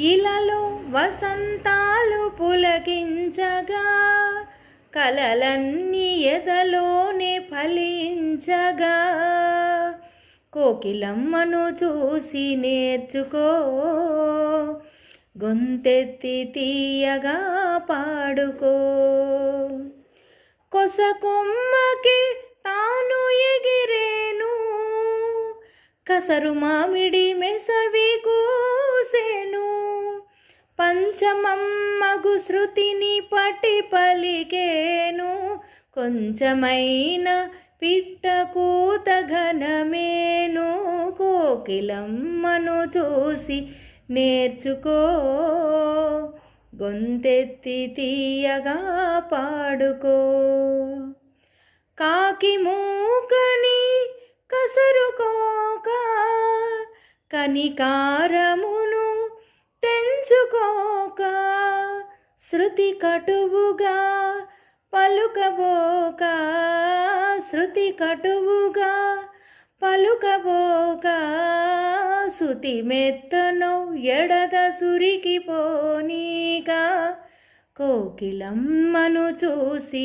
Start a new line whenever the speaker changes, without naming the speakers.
ఇలలో వసంతాలు పులకించగా, కలలన్నీ ఎదలోనే ఫలించగా, కోకిలమ్మను చూసి నేర్చుకో, గొంతెత్తి తీయగా పాడుకో. కొసకొమ్మకి తాను ఎగిరేను, కసరు మామిడి మెసవి కూసెను, పంచమమ్మగు శృతిని పట్టి పలికేను, కొంచెమైన పిట్ట కూత ఘనమేను, కోకిలమ్మను చూసి నేర్చుకో, గొంతెత్తి తీయగా పాడుకో. కాకి మూకని కసరుకోక, కనికారమును తెంచుకోక, శృతి కటువుగా పలుకబోక, శృతి కటువుగా పలుకబోక, శృతి మెత్తనో ఎడద సురికిపోనీక, కోకిలమ్మను చూసి